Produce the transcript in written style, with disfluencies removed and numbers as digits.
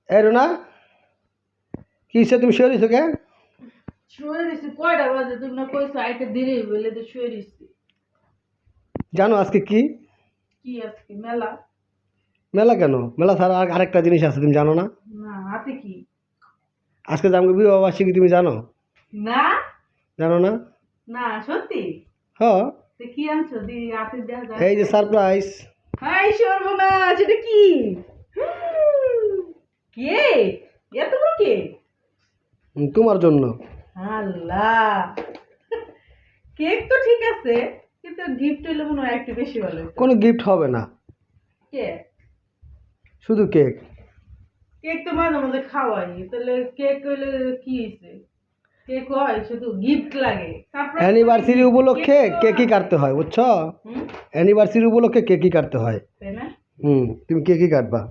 এই রুনা, কি হচ্ছে, তুমি শুয়ে রয়েছো কে? শুয়ে দিছি কয়টা বাজে? তুমি না কইছো আইতে দেরি বলে তো শুয়ে দিছি। জানো আজকে কি? কি আজকে মেলা? মেলা কেন? মেলা ছাড়া আরেকটা জিনিস আছে, তুমি জানো না? না হাতে কি? আজকে যে আমাকে বিবাহ বার্ষিকী, তুমি জানো? না জানো না? না সত্যি? হ্যাঁ, তো কি আনছো দি হাতে দেখা যায়? এই যে সারপ্রাইজ। হাই সর্বনাশ, এটা কি? কে? এত বড় কে? তোমার জন্য। আল্লাহ, কেক তো ঠিক আছে কিন্তু গিফট হইলে মনে হয় একটু বেশি ভালো হতো। কোনো গিফট হবে না, কে? শুধু কেক। কেক তো মাঝে মাঝে খাওয়াই, তাহলে কেক হইলে কি হয়েছে? কেক হয় শুধু গিফট লাগে। অ্যানিভার্সারি উপলক্ষে কেকই কাটতে হয়, বুঝছো? হুম, অ্যানিভার্সারি উপলক্ষে কেকই কাটতে হয়। তাই না? তুমি কেকই কাটবা।